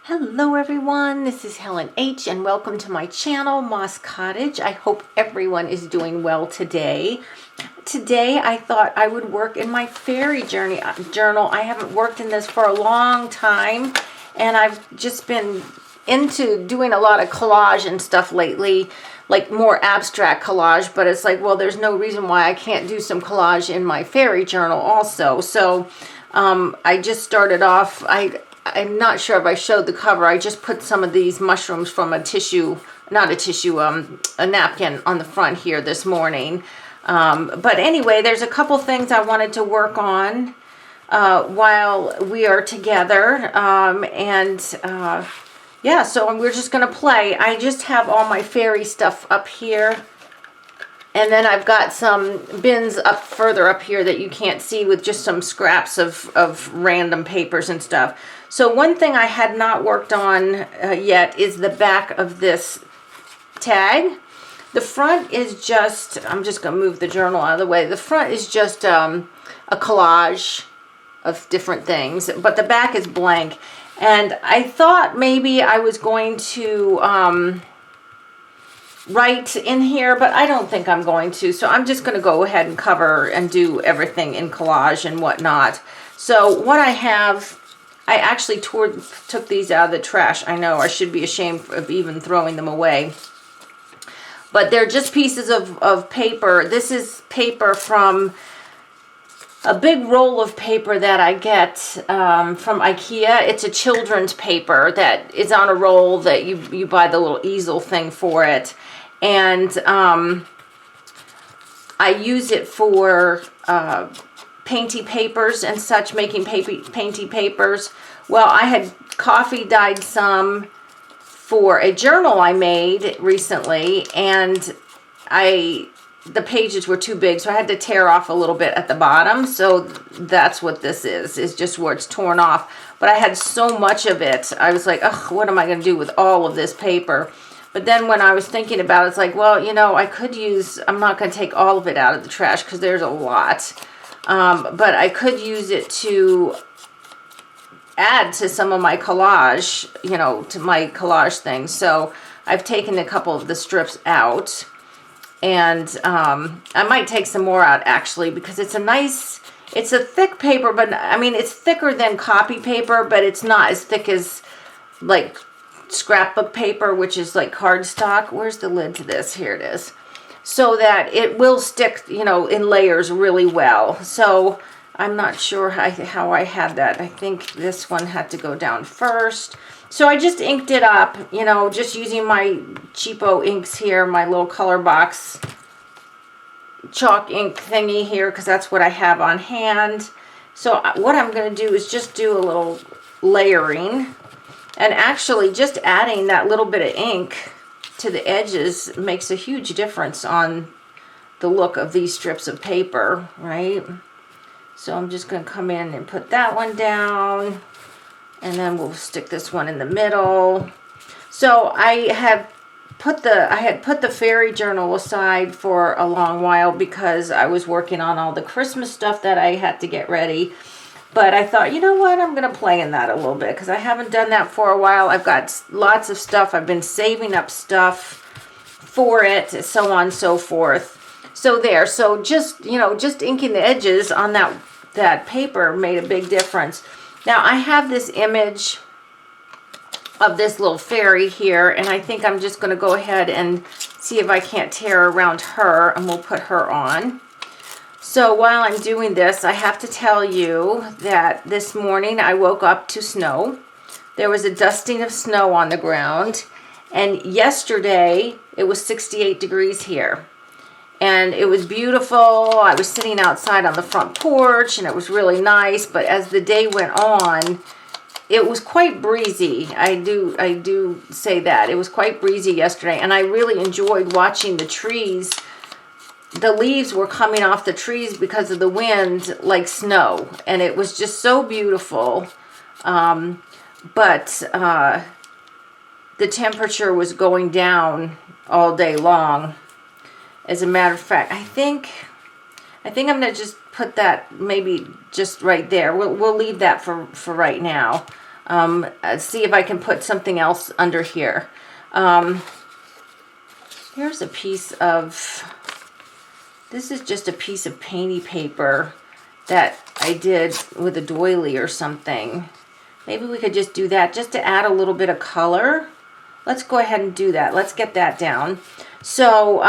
Hello everyone, this is Helen H. and welcome to my channel, Moss Cottage. I hope everyone is doing well today. Today I thought I would work in my fairy journal. I haven't worked in this for a long time and I've just been into doing a lot of collage and stuff lately, like more abstract collage, but it's like, well, there's no reason why I can't do some collage in my fairy journal also. So I just started off, I'm not sure if I showed the cover. I just put some of these mushrooms from a napkin on the front here this morning. But anyway, there's a couple things I wanted to work on while we are together. Yeah, so we're just going to play. I just have all my fairy stuff up here. And then I've got some bins further up here that you can't see with just some scraps of random papers and stuff. So one thing I had not worked on yet is the back of this tag. The front is just, I'm just going to move the journal out of the way. The front is just a collage of different things, but the back is blank. And I thought maybe I was going to write in here, but I don't think I'm going to. So I'm just going to go ahead and cover and do everything in collage and whatnot. So what I have, I actually took these out of the trash. I know, I should be ashamed of even throwing them away. But they're just pieces of paper. This is paper from a big roll of paper that I get from IKEA. It's a children's paper that is on a roll that you buy the little easel thing for it. And I use it for painty papers and such, making painty papers. Well, I had coffee dyed some for a journal I made recently, and the pages were too big, so I had to tear off a little bit at the bottom. So that's what this is just where it's torn off. But I had so much of it, I was like, ugh, what am I going to do with all of this paper? But then when I was thinking about it, it's like, well, you know, I could use, I'm not going to take all of it out of the trash because there's a lot. But I could use it to add to some of my collage, you know, to my collage things. So I've taken a couple of the strips out. And I might take some more out, actually, because it's a thick paper, but I mean, it's thicker than copy paper, but it's not as thick as, like, scrapbook paper, which is like cardstock. Where's the lid to this? Here it is. So that it will stick, you know, in layers really well. So I'm not sure how I had that. I think this one had to go down first. So I just inked it up, you know, just using my cheapo inks here, my little color box chalk ink thingy here, because that's what I have on hand. So what I'm going to do is just do a little layering. And actually just adding that little bit of ink to the edges makes a huge difference on the look of these strips of paper, right? So I'm just going to come in and put that one down. And then we'll stick this one in the middle. So I had put the fairy journal aside for a long while because I was working on all the Christmas stuff that I had to get ready. But I thought, you know what, I'm going to play in that a little bit because I haven't done that for a while. I've got lots of stuff. I've been saving up stuff for it, so on and so forth. So there. So just, you know, just inking the edges on that paper made a big difference. Now, I have this image of this little fairy here, and I think I'm just going to go ahead and see if I can't tear around her, and we'll put her on. So while I'm doing this, I have to tell you that this morning I woke up to snow. There was a dusting of snow on the ground, and yesterday it was 68 degrees here. And it was beautiful. I was sitting outside on the front porch, and it was really nice. But as the day went on, it was quite breezy. I do say that. It was quite breezy yesterday, and I really enjoyed watching the trees. The leaves were coming off the trees because of the wind like snow, and it was just so beautiful. But the temperature was going down all day long. As a matter of fact, I think I'm going to just put that maybe just right there. We'll leave that for right now. See if I can put something else under here. Here's a piece of, this is just a piece of painty paper that I did with a doily or something. Maybe we could just do that just to add a little bit of color. Let's go ahead and do that. Let's get that down. So,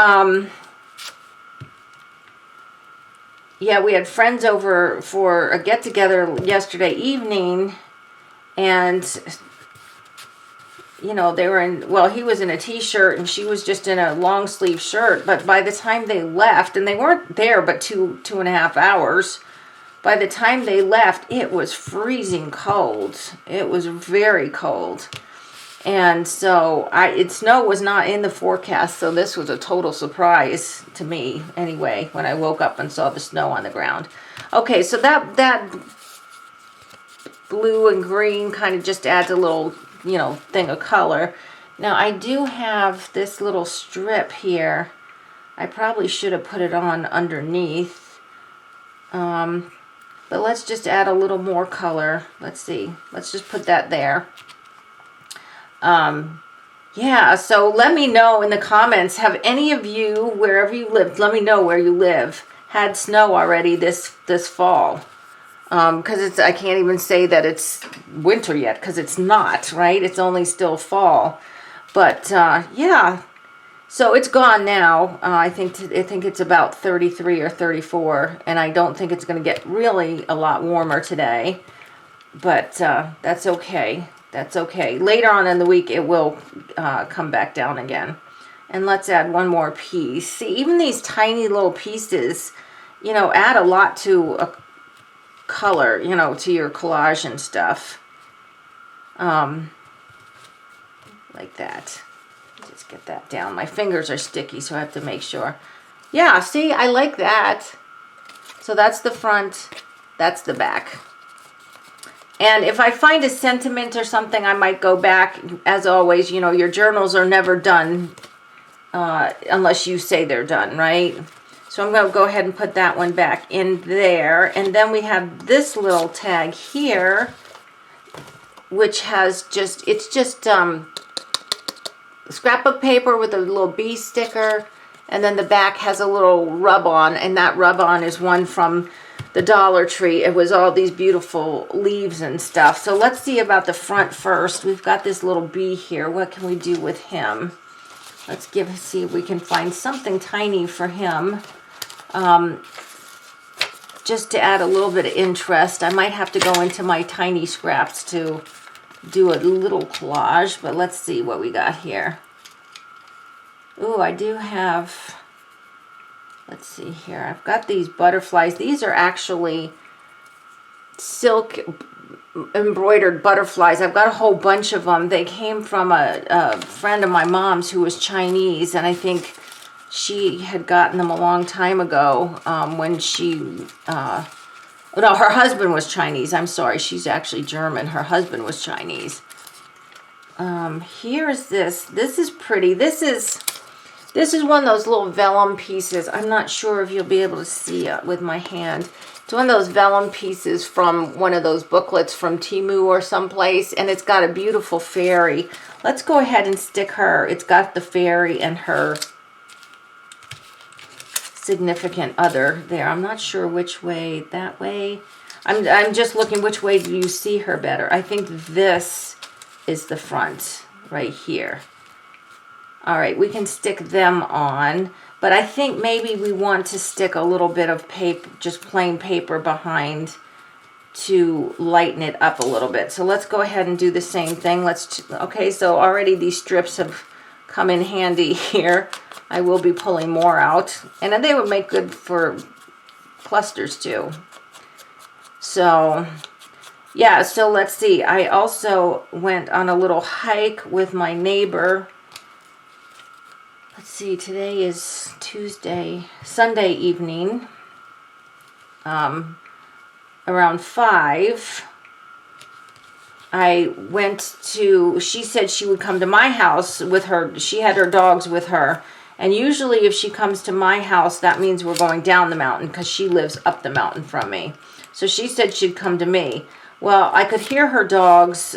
yeah, we had friends over for a get-together yesterday evening, and, you know, they were in, well, he was in a t-shirt and she was just in a long sleeve shirt, but by the time they left, and they weren't there but two and a half hours, by the time they left, it was freezing cold. It was very cold. And so snow was not in the forecast, so this was a total surprise to me anyway, when I woke up and saw the snow on the ground. Okay, so that blue and green kind of just adds a little, you know, thing of color. Now I do have this little strip here. I probably should have put it on underneath. But let's just add a little more color. Let's see. Let's just put that there. Yeah, so let me know in the comments, have any of you, wherever you live, let me know where you live, had snow already this fall. Because I can't even say that it's winter yet, because it's not, right? It's only still fall. But, yeah, so it's gone now. I think it's about 33 or 34, and I don't think it's going to get really a lot warmer today. But that's okay. That's okay. Later on in the week, it will come back down again. And let's add one more piece. See, even these tiny little pieces, you know, add a lot to a color, you know, to your collage and stuff. Like that. Just get that down. My fingers are sticky, so I have to make sure. Yeah, see, I like that. So that's the front. That's the back. And if I find a sentiment or something, I might go back. As always, you know, your journals are never done unless you say they're done, right? So I'm going to go ahead and put that one back in there. And then we have this little tag here, which has just, it's just scrapbook paper with a little bee sticker. And then the back has a little rub-on, and that rub-on is one from the Dollar Tree. It was all these beautiful leaves and stuff. So let's see about the front first. We've got this little bee here. What can we do with him? Let's see if we can find something tiny for him. Just to add a little bit of interest. I might have to go into my tiny scraps to do a little collage, but let's see what we got here. Ooh, I do have, let's see here. I've got these butterflies. These are actually silk embroidered butterflies. I've got a whole bunch of them. They came from a friend of my mom's who was Chinese, and I think she had gotten them a long time ago when she, no, her husband was Chinese. I'm sorry, she's actually German. Her husband was Chinese. Here's this. This is pretty. This is one of those little vellum pieces. I'm not sure if you'll be able to see it with my hand. It's one of those vellum pieces from one of those booklets from Temu or someplace, and it's got a beautiful fairy. Let's go ahead and stick her. It's got the fairy and her significant other there. I'm not sure which way, that way. I'm just looking which way do you see her better. I think this is the front right here. All right, we can stick them on, but I think maybe we want to stick a little bit of paper, just plain paper behind to lighten it up a little bit. So let's go ahead and do the same thing. Okay, so already these strips have come in handy here. I will be pulling more out, and then they would make good for clusters too. So yeah, so let's see. I also went on a little hike with my neighbor. Let's see, today is Sunday evening, around 5. I went to, she said she would come to my house with her. She had her dogs with her. And usually if she comes to my house, that means we're going down the mountain because she lives up the mountain from me. So she said she'd come to me. Well, I could hear her dogs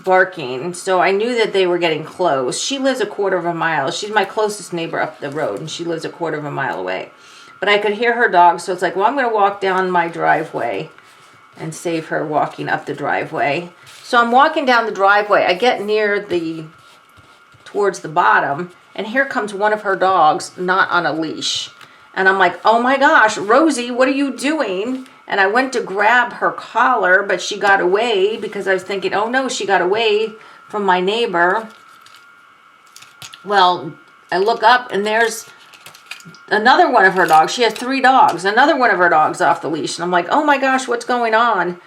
barking, so I knew that they were getting close. She lives a quarter of a mile. She's my closest neighbor up the road, and she lives a quarter of a mile away. But I could hear her dogs, so it's like, well, I'm going to walk down my driveway and save her walking up the driveway. So I'm walking down the driveway. I get towards the bottom, and here comes one of her dogs, not on a leash. And I'm like, oh my gosh, Rosie, what are you doing? And I went to grab her collar, but she got away because I was thinking, oh no, she got away from my neighbor. Well, I look up and there's another one of her dogs. She has 3 dogs. Another one of her dogs off the leash. And I'm like, oh my gosh, what's going on?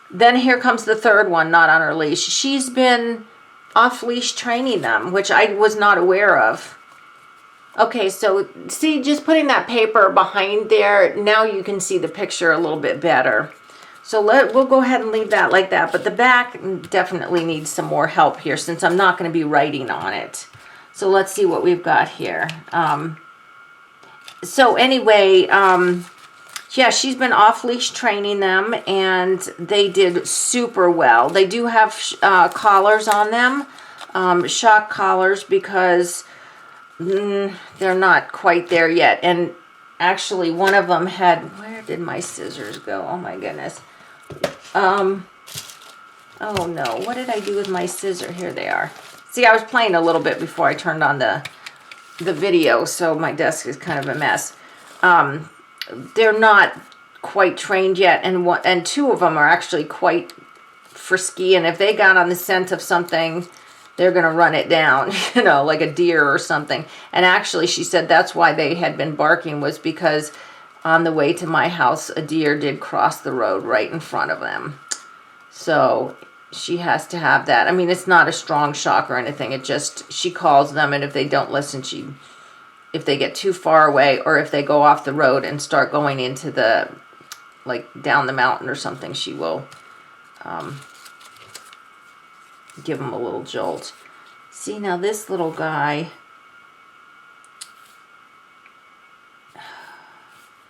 Then here comes the third one, not on her leash. She's been off-leash training them, which I was not aware of. Okay, so see, just putting that paper behind there, now you can see the picture a little bit better. So we'll go ahead and leave that like that. But the back definitely needs some more help here since I'm not going to be writing on it. So let's see what we've got here. So anyway, yeah, she's been off-leash training them, and they did super well. They do have collars on them, shock collars, because they're not quite there yet. And actually, one of them had, where did my scissors go? Oh my goodness. Oh no, what did I do with my scissors? Here they are. See, I was playing a little bit before I turned on the video, so my desk is kind of a mess. They're not quite trained yet, and 2 of them are actually quite frisky, and if they got on the scent of something, they're going to run it down, you know, like a deer or something. And actually, she said that's why they had been barking, was because on the way to my house, a deer did cross the road right in front of them. So she has to have that. I mean, it's not a strong shock or anything. It just, she calls them, and if they don't listen, if they get too far away, or if they go off the road and start going into the, like down the mountain or something, she will give them a little jolt. See, now this little guy,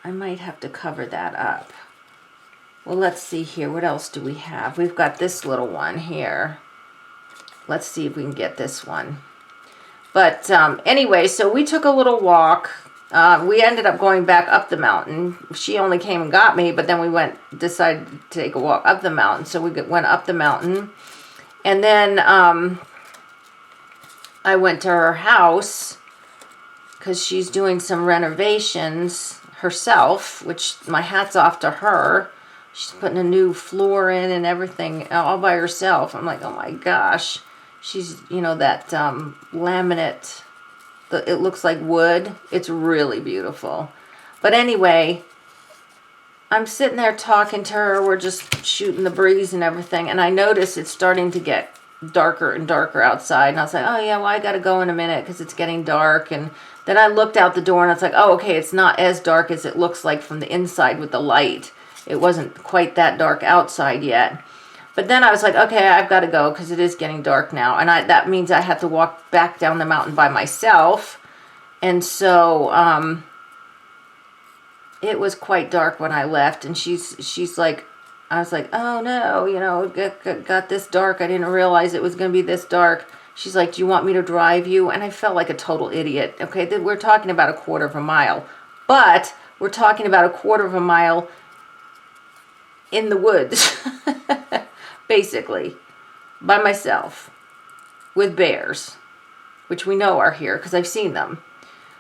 I might have to cover that up. Well, let's see here. What else do we have? We've got this little one here. Let's see if we can get this one. But anyway, so we took a little walk. We ended up going back up the mountain. She only came and got me, but then we decided to take a walk up the mountain. So we went up the mountain. And then I went to her house because she's doing some renovations herself, which my hat's off to her. She's putting a new floor in and everything all by herself. I'm like, oh my gosh. She's, you know, that laminate, it looks like wood. It's really beautiful. But anyway, I'm sitting there talking to her. We're just shooting the breeze and everything. And I notice it's starting to get darker and darker outside. And I was like, oh yeah, well, I got to go in a minute because it's getting dark. And then I looked out the door and I was like, oh, okay, it's not as dark as it looks like from the inside with the light. It wasn't quite that dark outside yet. But then I was like, okay, I've got to go because it is getting dark now. And that means I have to walk back down the mountain by myself. And so it was quite dark when I left. And she's like, I was like, oh no, you know, it got this dark. I didn't realize it was going to be this dark. She's like, do you want me to drive you? And I felt like a total idiot. Okay, we're talking about a quarter of a mile. But we're talking about a quarter of a mile in the woods. Basically, by myself, with bears, which we know are here because I've seen them.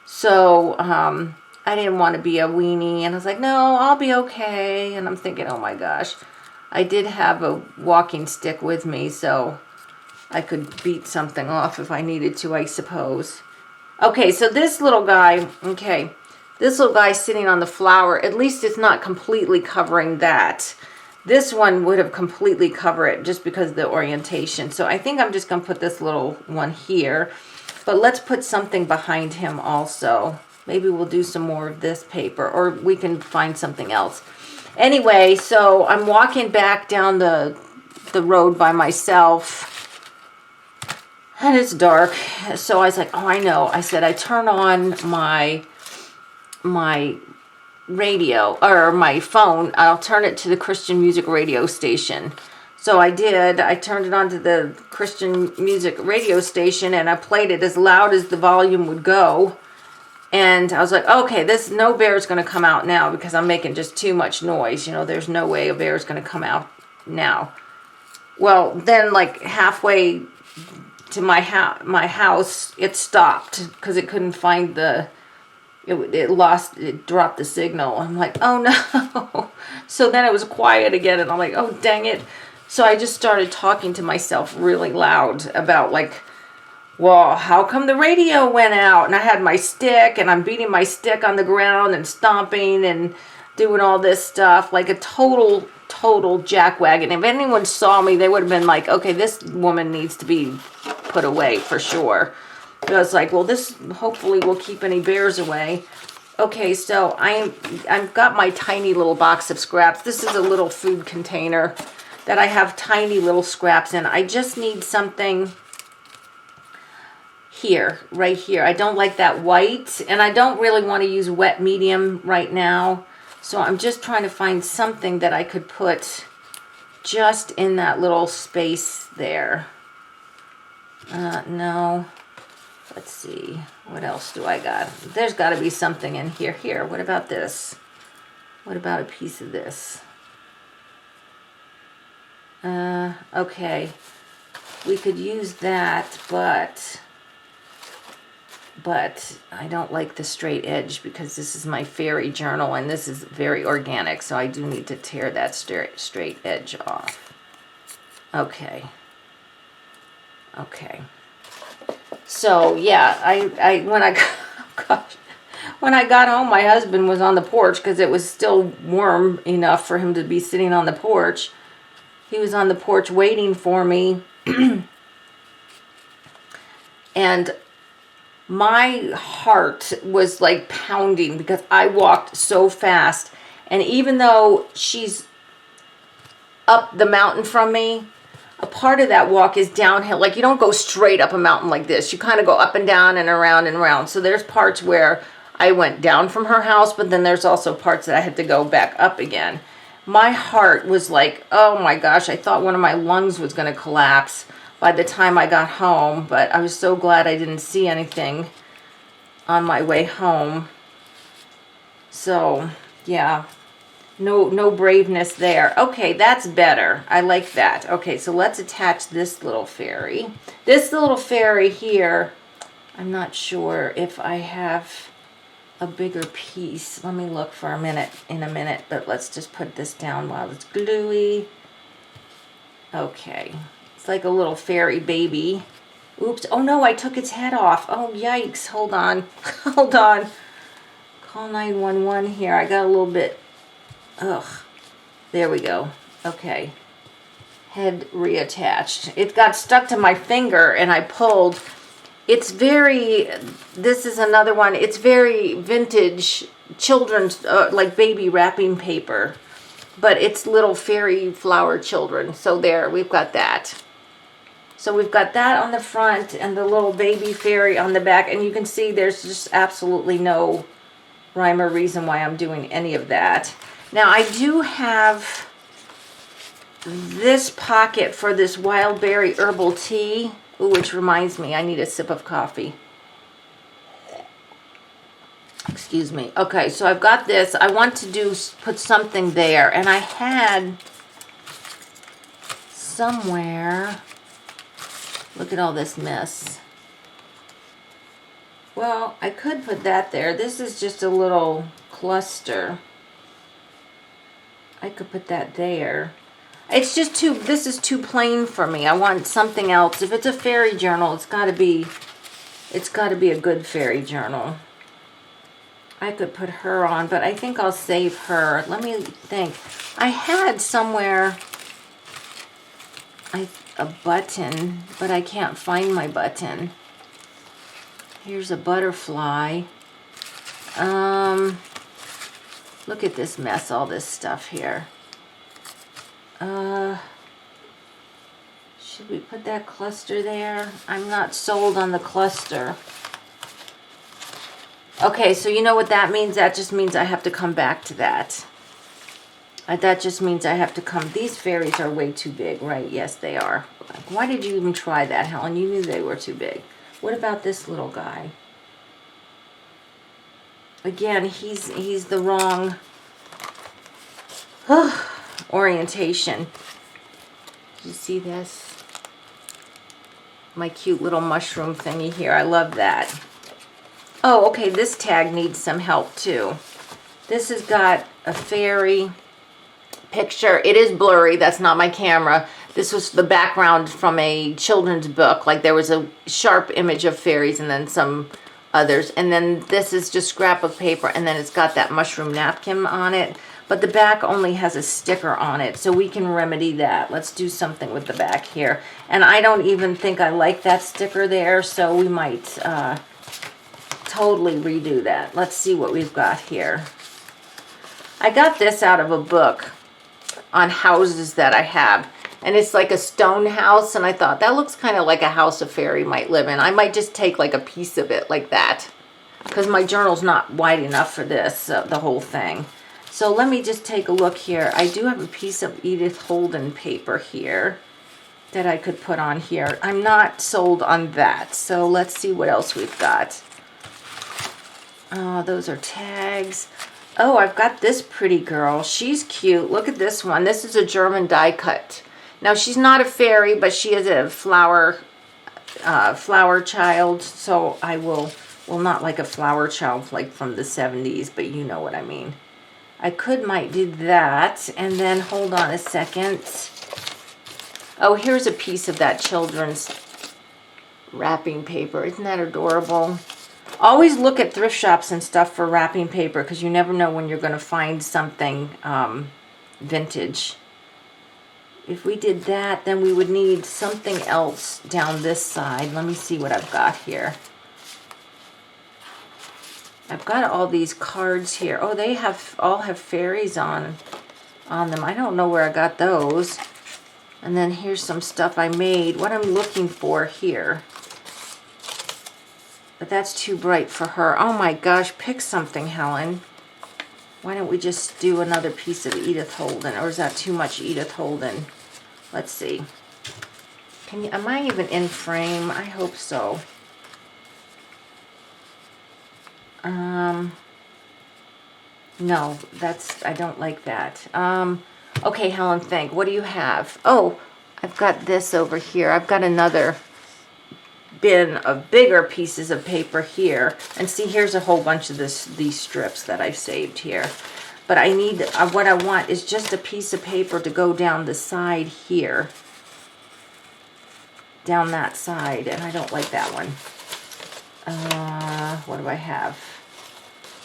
So I didn't want to be a weenie, and I was like, no, I'll be okay. And I'm thinking, oh my gosh, I did have a walking stick with me, so I could beat something off if I needed to, I suppose. Okay, so this little guy, this little guy sitting on the flower, at least it's not completely covering that. This one would have completely covered it just because of the orientation. So I think I'm just going to put this little one here. But let's put something behind him also. Maybe we'll do some more of this paper, or we can find something else. Anyway, so I'm walking back down the road by myself. And it's dark. So I was like, oh, I know. I said, I turn on my radio or my phone, I'll turn it to the Christian music radio station. So I did. I turned it onto the Christian music radio station and I played it as loud as the volume would go. And I was like, okay, no bear is going to come out now because I'm making just too much noise. You know, there's no way a bear is going to come out now. Well, then like halfway to my house, it stopped because it couldn't find it dropped the signal. I'm like, oh no. So then it was quiet again and I'm like, oh dang it. So I just started talking to myself really loud about like, well, how come the radio went out? And I had my stick and I'm beating my stick on the ground and stomping and doing all this stuff like a total jackwagon. If anyone saw me, they would have been like, okay, this woman needs to be put away for sure. But I was like, well, this hopefully will keep any bears away. Okay, so I've got my tiny little box of scraps. This is a little food container that I have tiny little scraps in. I just need something here, right here. I don't like that white, and I don't really want to use wet medium right now. So I'm just trying to find something that I could put just in that little space there. No. Let's see. What else do I got? There's got to be something in here. Here, what about this? What about a piece of this? Okay. We could use that, but I don't like the straight edge because this is my fairy journal and this is very organic, so I do need to tear that straight edge off. Okay. So yeah, when I got home, my husband was on the porch because it was still warm enough for him to be sitting on the porch. He was on the porch waiting for me, and my heart was like pounding because I walked so fast. And even though she's up the mountain from me, a part of that walk is downhill. Like you don't go straight up a mountain like this. You kind of go up and down and around and around. So there's parts where I went down from her house, but then there's also parts that I had to go back up again. My heart was like, oh my gosh, I thought one of my lungs was going to collapse by the time I got home. But I was so glad I didn't see anything on my way home. So yeah, no braveness there. Okay, that's better. I like that. Okay, so let's attach this little fairy. This little fairy here, I'm not sure if I have a bigger piece. Let me look for in a minute, but let's just put this down while it's gluey. Okay, it's like a little fairy baby. Oops, oh no, I took its head off. Oh yikes, hold on. Hold on. Call 911 here. I got a little bit, there we go. Okay, head reattached. It got stuck to my finger and I pulled. It's this is another one. It's very vintage children's, like baby wrapping paper. But it's little fairy flower children. So there, we've got that. So we've got that on the front and the little baby fairy on the back. And you can see there's just absolutely no rhyme or reason why I'm doing any of that. Now I do have this pocket for this wild berry herbal tea. Ooh, which reminds me, I need a sip of coffee. Excuse me. Okay, so I've got this. I want to put something there. And I had somewhere, look at all this mess. Well, I could put that there. This is just a little cluster. I could put that there. It's just this is too plain for me. I want something else. If it's a fairy journal, it's got to be a good fairy journal. I could put her on, but I think I'll save her. Let me think. I had somewhere a button, but I can't find my button. Here's a butterfly. Look at this mess, all this stuff here. Should we put that cluster there? I'm not sold on the cluster. Okay, so you know what that means? That just means I have to come back to that. That just means I have to come. These fairies are way too big, right? Yes, they are. Why did you even try that, Helen? You knew they were too big. What about this little guy? Again, he's the wrong orientation. You see this? My cute little mushroom thingy here. I love that. Oh, okay, this tag needs some help too. This has got a fairy picture. It is blurry. That's not my camera. This was the background from a children's book. Like there was a sharp image of fairies and then some others. And then this is just scrap of paper. And then it's got that mushroom napkin on it. But the back only has a sticker on it. So we can remedy that. Let's do something with the back here. And I don't even think I like that sticker there. So we might totally redo that. Let's see what we've got here. I got this out of a book on houses that I have. And it's like a stone house. And I thought that looks kind of like a house a fairy might live in. I might just take like a piece of it like that. Because my journal's not wide enough for this, the whole thing. So let me just take a look here. I do have a piece of Edith Holden paper here that I could put on here. I'm not sold on that. So let's see what else we've got. Oh, those are tags. Oh, I've got this pretty girl. She's cute. Look at this one. This is a German die cut. Now, she's not a fairy, but she is a flower child. So I will, well, not like a flower child like from the 70s, but you know what I mean. I might do that. And then hold on a second. Oh, here's a piece of that children's wrapping paper. Isn't that adorable? Always look at thrift shops and stuff for wrapping paper because you never know when you're going to find something vintage. If we did that, then we would need something else down this side. Let me see what I've got here. I've got all these cards here. Oh, they all have fairies on them. I don't know where I got those. And then here's some stuff I made. What I'm looking for here. But that's too bright for her. Oh my gosh, pick something, Helen. Why don't we just do another piece of Edith Holden? Or is that too much Edith Holden? Let's see. Am I even in frame? I hope so. No, I don't like that. Okay, Helen, think. What do you have? Oh, I've got this over here. I've got another bin of bigger pieces of paper here. And see, here's a whole bunch of these strips that I've saved here. But I need, what I want is just a piece of paper to go down the side here. Down that side. And I don't like that one. What do I have?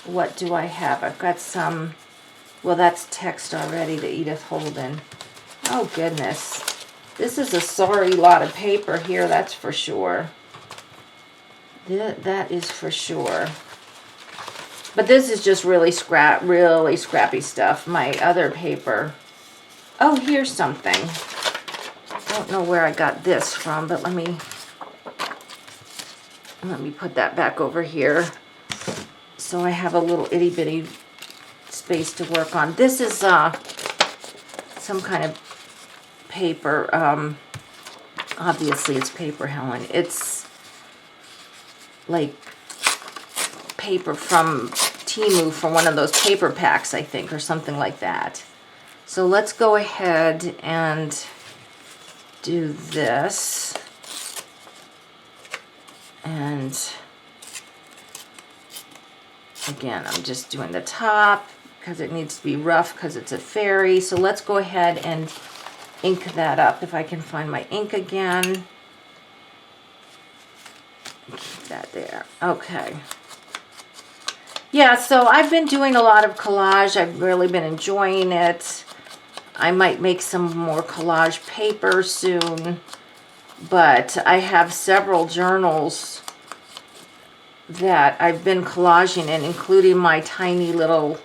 What do I have? I've got some, well, that's text already to Edith Holden. Oh, goodness. This is a sorry lot of paper here, that's for sure. That is for sure. But this is just really scrappy stuff. My other paper. Oh, here's something. I don't know where I got this from, but let me put that back over here. So I have a little itty bitty space to work on. This is some kind of paper. Obviously it's paper, Helen. It's like paper from Temu, from one of those paper packs, I think, or something like that. So let's go ahead and do this. And again, I'm just doing the top because it needs to be rough because it's a fairy. So let's go ahead and ink that up if I can find my ink again. Keep that there. Okay. Yeah, so I've been doing a lot of collage. I've really been enjoying it. I might make some more collage paper soon. But I have several journals that I've been collaging in, including my tiny little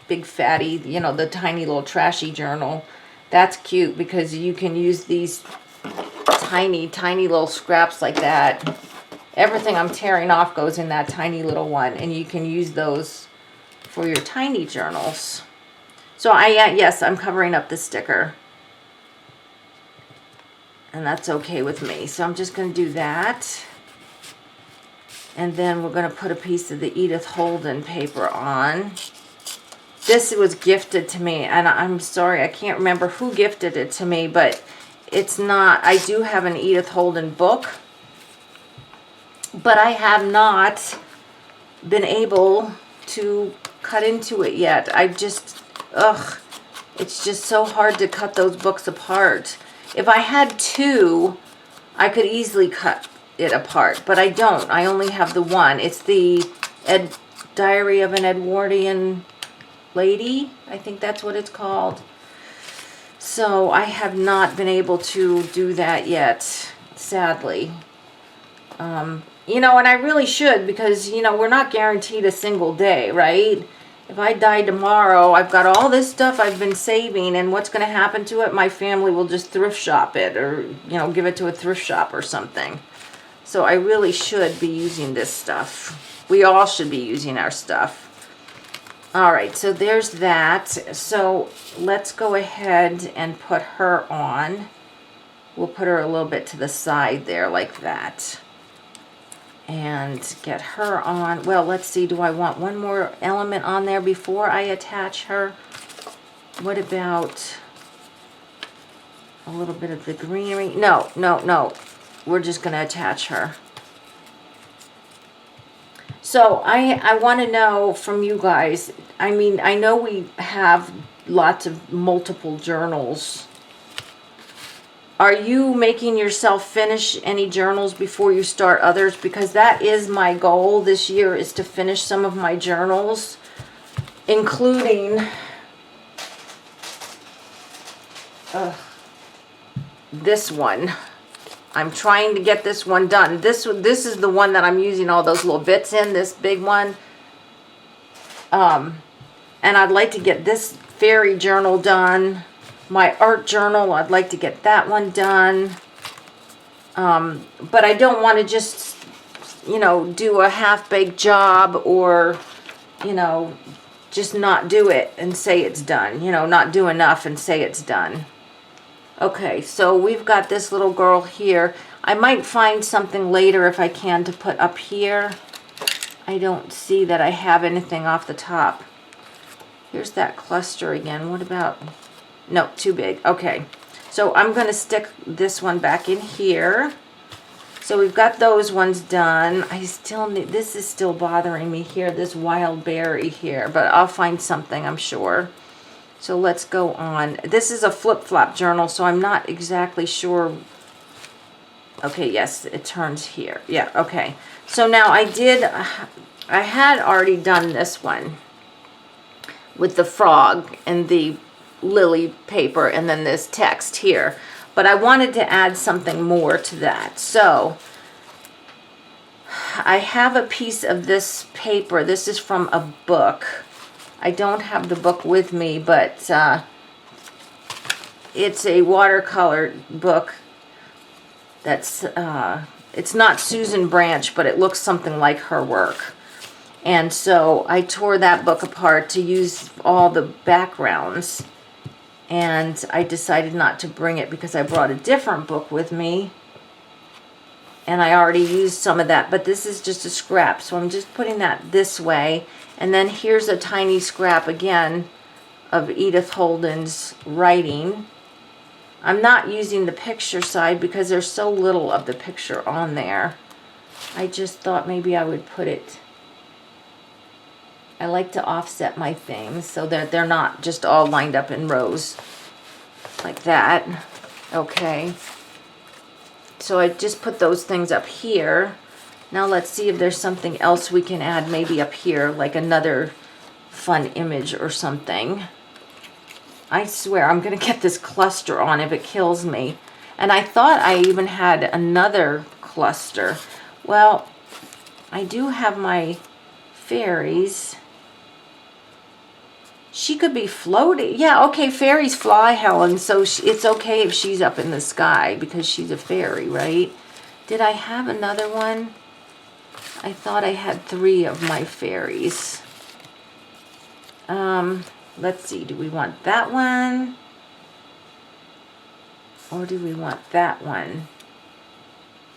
big fatty, you know, the tiny little trashy journal. That's cute because you can use these tiny little scraps like that everything I'm tearing off goes in that tiny little one, and you can use those for your tiny journals. So yes, I'm covering up the sticker, and that's okay with me. So I'm just going to do that. And then we're going to put a piece of the Edith Holden paper on. This was gifted to me, and I'm sorry, I can't remember who gifted it to me, but it's not, I do have an Edith Holden book, but I have not been able to cut into it yet. It's just so hard to cut those books apart. If I had two, I could easily cut it apart, but I don't. I only have the one. It's the Diary of an Edwardian Lady. I think that's what it's called. So I have not been able to do that yet, sadly. You know, and I really should, because, you know, we're not guaranteed a single day, right? If I die tomorrow, I've got all this stuff I've been saving, and what's going to happen to it? My family will just thrift shop it, or, you know, give it to a thrift shop or something. So I really should be using this stuff. We all should be using our stuff. All right, so there's that. So let's go ahead and put her on. We'll put her a little bit to the side there like that. And get her on. Well, let's see. Do I want one more element on there before I attach her? What about a little bit of the greenery? No. We're just going to attach her. So I want to know from you guys. I mean, I know we have lots of multiple journals. Are you making yourself finish any journals before you start others? Because that is my goal this year, is to finish some of my journals, including this one. I'm trying to get this one done. This is the one that I'm using all those little bits in, this big one. And I'd like to get this fairy journal done. My art journal, I'd like to get that one done. But I don't want to just, you know, do a half-baked job, or, you know, just not do it and say it's done. You know, not do enough and say it's done. Okay, so we've got this little girl here. I might find something later if I can to put up here. I don't see that I have anything off the top. Here's that cluster again. What about... No, too big. Okay, so I'm going to stick this one back in here. So we've got those ones done. I still need... This is still bothering me here, this wild berry here. But I'll find something, I'm sure. So let's go on. This is a flip-flop journal, so I'm not exactly sure. Okay, yes, it turns here. Yeah, okay. So now I had already done this one with the frog and the lily paper and then this text here. But I wanted to add something more to that. So I have a piece of this paper. This is from a book. I don't have the book with me, but it's a watercolor book that's, it's not Susan Branch, but it looks something like her work. And so I tore that book apart to use all the backgrounds, and I decided not to bring it because I brought a different book with me, and I already used some of that, but this is just a scrap, so I'm just putting that this way. And then here's a tiny scrap again of Edith Holden's writing. I'm not using the picture side because there's so little of the picture on there. I just thought maybe I would put it... I like to offset my things so that they're not just all lined up in rows like that. Okay. So I just put those things up here. Now let's see if there's something else we can add maybe up here, like another fun image or something. I swear I'm going to get this cluster on if it kills me. And I thought I even had another cluster. Well, I do have my fairies. She could be floating. Yeah, okay, fairies fly, Helen, so it's okay if she's up in the sky because she's a fairy, right? Did I have another one? I thought I had 3 of my fairies. Let's see, do we want that one? Or do we want that one?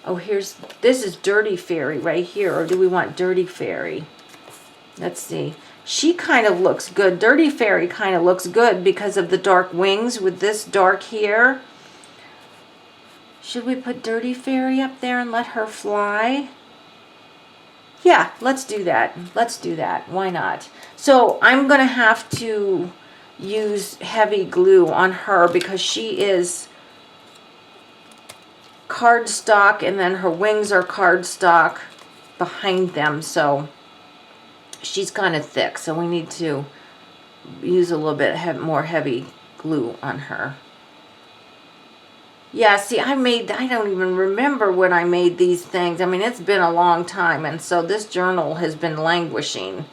Oh, this is Dirty Fairy right here. Or do we want Dirty Fairy? Let's see. She kind of looks good. Dirty Fairy kind of looks good because of the dark wings with this dark here. Should we put Dirty Fairy up there and let her fly? Yeah, let's do that. Let's do that. Why not? So I'm going to have to use heavy glue on her because she is cardstock, and then her wings are cardstock behind them, so she's kind of thick, so we need to use a little bit more heavy glue on her. Yeah, see, I don't even remember when I made these things. I mean, it's been a long time, and so this journal has been languishing,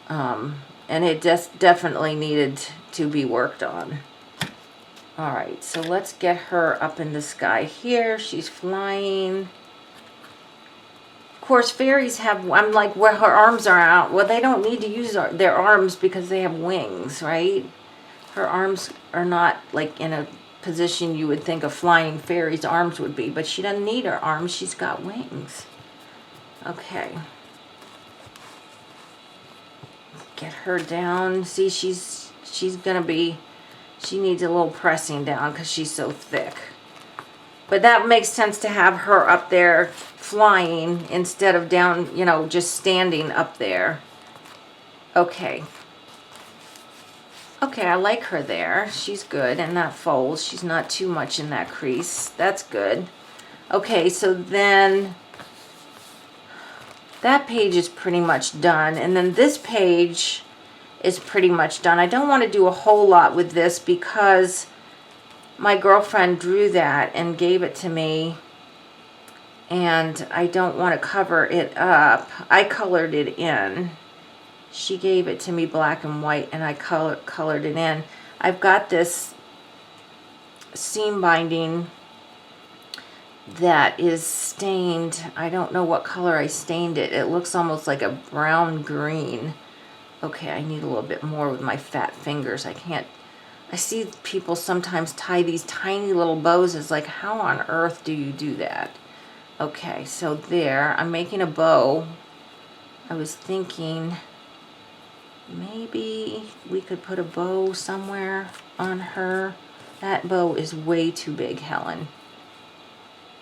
and it just definitely needed to be worked on. All right, so let's get her up in the sky here. She's flying. Of course, fairies have, I'm like, where her arms are out. Well, they don't need to use their arms because they have wings, right? Her arms are not like in a position you would think a flying fairy's arms would be, but she doesn't need her arms. She's got wings. Okay. Get her down. See, she's going to be... She needs a little pressing down because she's so thick. But that makes sense to have her up there flying instead of down, you know, just standing up there. Okay. Okay, I like her there. She's good in that fold. She's not too much in that crease. That's good. Okay, so then that page is pretty much done. And then this page is pretty much done. I don't want to do a whole lot with this because my girlfriend drew that and gave it to me, and I don't want to cover it up. I colored it in. She gave it to me black and white, and I colored it in. I've got this seam binding that is stained. I don't know what color I stained it. It looks almost like a brown green. Okay, I need a little bit more with my fat fingers. I see people sometimes tie these tiny little bows. It's like, how on earth do you do that? Okay, so there, I'm making a bow. I was thinking maybe we could put a bow somewhere on her. That bow is way too big, Helen.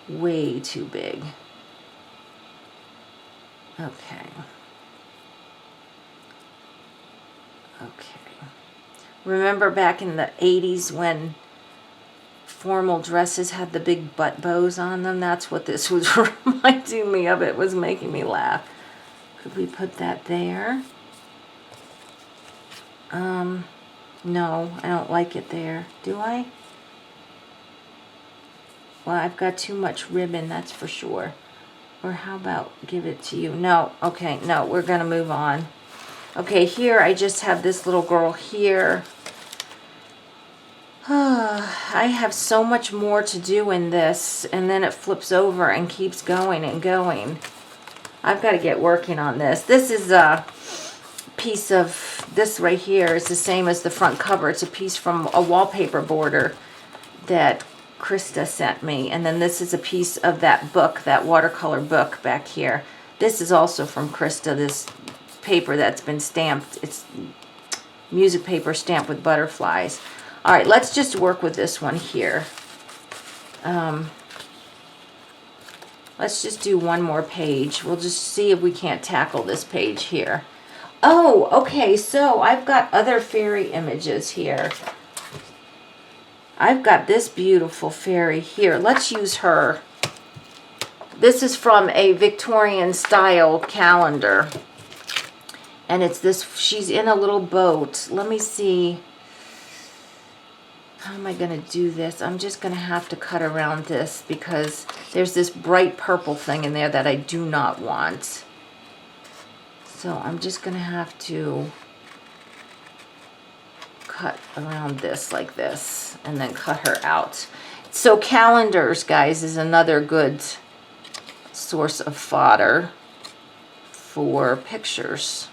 Way too big. Okay. Okay. Remember back in the 80s when formal dresses had the big butt bows on them? That's what this was reminding me of. It was making me laugh. Could we put that there? No, I don't like it there. Do I? Well, I've got too much ribbon, that's for sure. Or how about give it to you? No, okay, no, we're going to move on. Okay, here I just have this little girl here. I have so much more to do in this, and then it flips over and keeps going and going. I've got to get working on this. This is a piece of, this right here is the same as the front cover. It's a piece from a wallpaper border that Krista sent me. And then this is a piece of that book, that watercolor book back here. This is also from Krista, this paper that's been stamped. It's music paper stamped with butterflies. All right, let's just work with this one here. Let's just do one more page. We'll just see if we can't tackle this page here. Oh, okay, so I've got other fairy images here. I've got this beautiful fairy here. Let's use her. This is from a Victorian style calendar. And it's this, she's in a little boat. Let me see. How am I going to do this? I'm just going to have to cut around this because there's this bright purple thing in there that I do not want. So I'm just going to have to cut around this like this and then cut her out. So calendars, guys, is another good source of fodder. for pictures.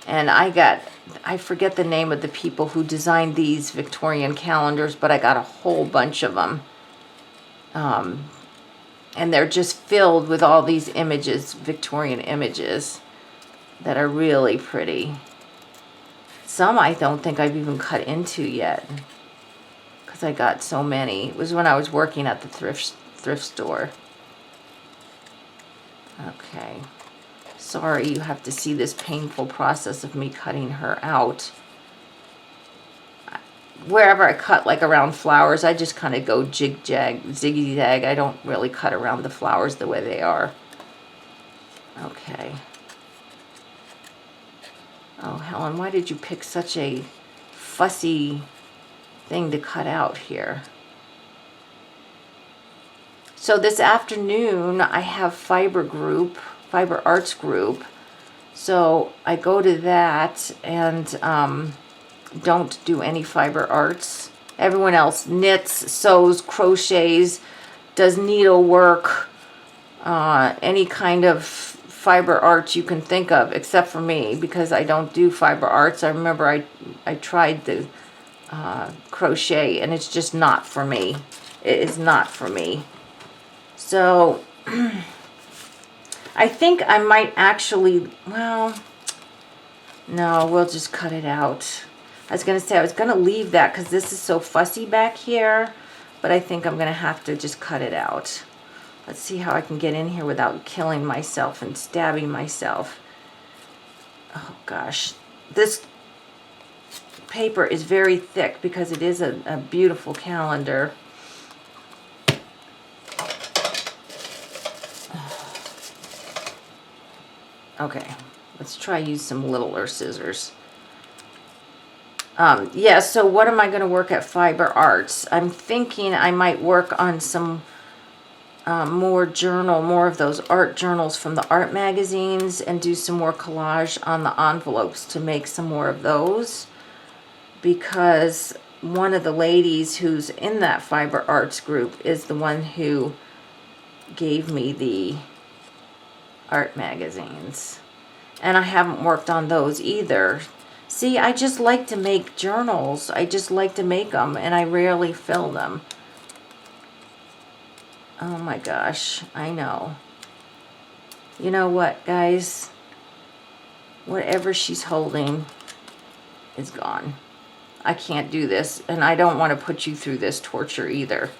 And I forget the name of the people who designed these Victorian calendars, but I got a whole bunch of them. And they're just filled with all these images, Victorian images, that are really pretty. Some I don't think I've even cut into yet, because I got so many. It was when I was working at the thrift store. Okay. Sorry you have to see this painful process of me cutting her out. Wherever I cut, like around flowers, I just kind of go zigzag. I don't really cut around the flowers the way they are. Okay. Oh, Helen, why did you pick such a fussy thing to cut out here? So this afternoon, I have Fiber Arts Group. So I go to that and don't do any fiber arts. Everyone else knits, sews, crochets, does needlework, any kind of fiber arts you can think of, except for me, because I don't do fiber arts. I remember I tried the crochet, and it's just not for me. It is not for me. So I think I might actually, well, no, we'll just cut it out. I was going to say I was going to leave that because this is so fussy back here, but I think I'm going to have to just cut it out. Let's see how I can get in here without killing myself and stabbing myself. Oh gosh, this paper is very thick because it is a beautiful calendar. Okay, let's try use some littler scissors. Yeah, so what am I going to work at Fiber Arts? I'm thinking I might work on some more of those art journals from the art magazines and do some more collage on the envelopes to make some more of those, because one of the ladies who's in that Fiber Arts group is the one who gave me the art magazines, and I haven't worked on those either. See, I just like to make journals. I just like to make them, and I rarely fill them. Oh my gosh, I know. You know what, guys? Whatever she's holding is gone. I can't do this, and I don't want to put you through this torture either.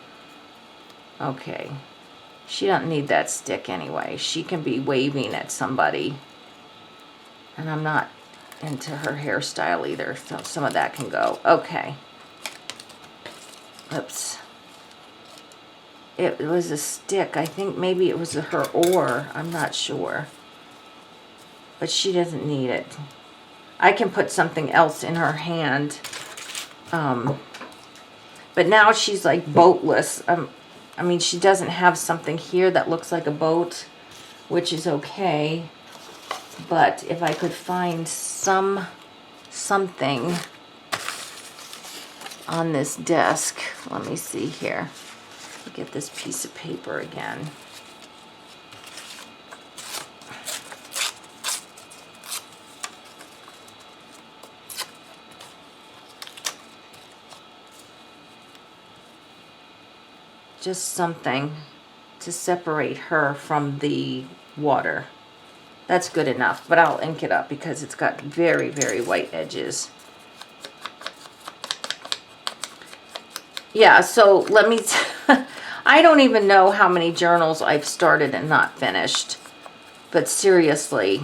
Okay. She doesn't need that stick anyway. She can be waving at somebody. And I'm not into her hairstyle either, so some of that can go. Okay. Oops. It was a stick. I think maybe it was her oar. I'm not sure. But she doesn't need it. I can put something else in her hand. But now she's like boatless. I mean, she doesn't have something here that looks like a boat, which is okay. But if I could find something on this desk, let me see here. Get this piece of paper again. Just something to separate her from the water. That's good enough, but I'll ink it up because it's got very, very white edges. Yeah, so let me... I don't even know how many journals I've started and not finished. But seriously,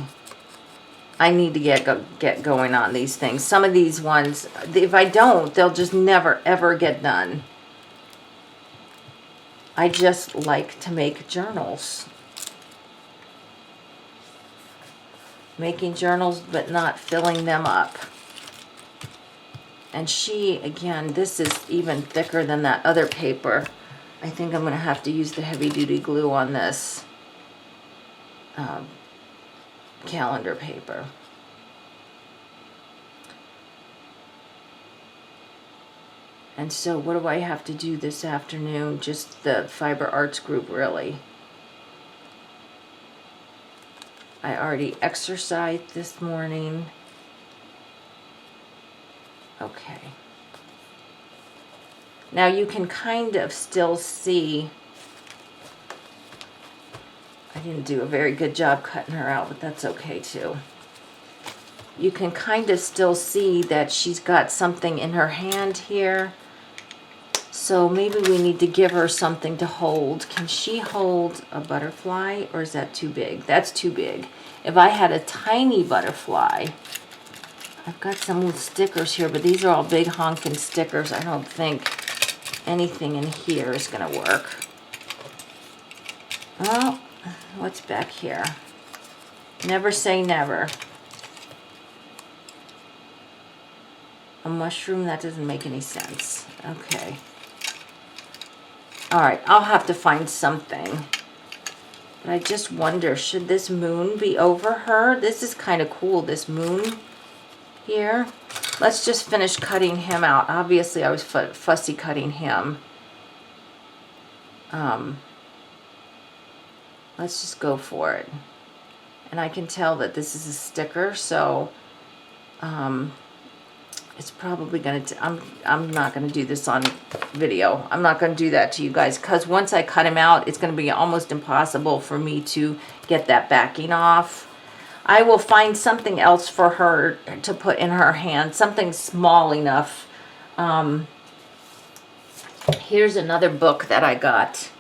I need to get going on these things. Some of these ones, if I don't, they'll just never, ever get done. I just like to make journals. Making journals, but not filling them up. And she, again, this is even thicker than that other paper. I think I'm going to have to use the heavy-duty glue on this calendar paper. And so what do I have to do this afternoon? Just the Fiber Arts group, really. I already exercised this morning. Okay. Now you can kind of still see, I didn't do a very good job cutting her out, but that's okay too. You can kind of still see that she's got something in her hand here. So maybe we need to give her something to hold. Can she hold a butterfly, or is that too big? That's too big. If I had a tiny butterfly, I've got some with stickers here, but these are all big honking stickers. I don't think anything in here is going to work. Oh, what's back here? Never say never. A mushroom? That doesn't make any sense. Okay. All right, I'll have to find something. But I just wonder, should this moon be over her? This is kind of cool, this moon here. Let's just finish cutting him out. Obviously, I was fussy cutting him. Let's just go for it. And I can tell that this is a sticker, so it's probably going to, I'm not going to do this on video. I'm not going to do that to you guys, because once I cut him out, it's going to be almost impossible for me to get that backing off. I will find something else for her to put in her hand, something small enough. Here's another book that I got.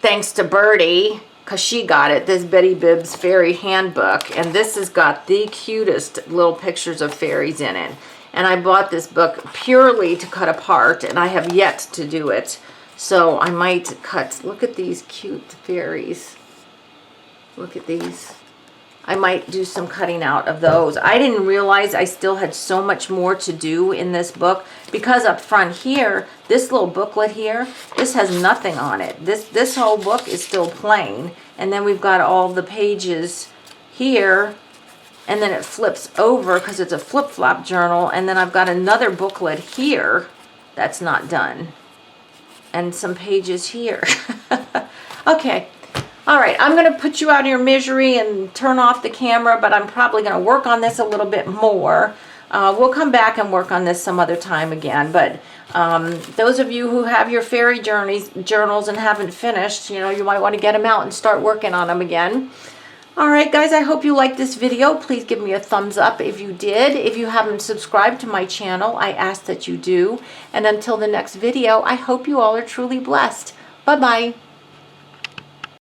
Thanks to Birdie, because she got it, this Betty Bibb's Fairy Handbook. And this has got the cutest little pictures of fairies in it. And I bought this book purely to cut apart, and I have yet to do it. So I might cut, look at these cute fairies. Look at these. I might do some cutting out of those. I didn't realize I still had so much more to do in this book, because up front here, this little booklet here, this has nothing on it. This whole book is still plain. And then we've got all the pages here, and then it flips over because it's a flip-flop journal. And then I've got another booklet here that's not done. And some pages here. Okay. All right, I'm going to put you out of your misery and turn off the camera, but I'm probably going to work on this a little bit more. We'll come back and work on this some other time again. But those of you who have your fairy journals and haven't finished, you know, you might want to get them out and start working on them again. All right, guys, I hope you liked this video. Please give me a thumbs up if you did. If you haven't subscribed to my channel, I ask that you do. And until the next video, I hope you all are truly blessed. Bye-bye.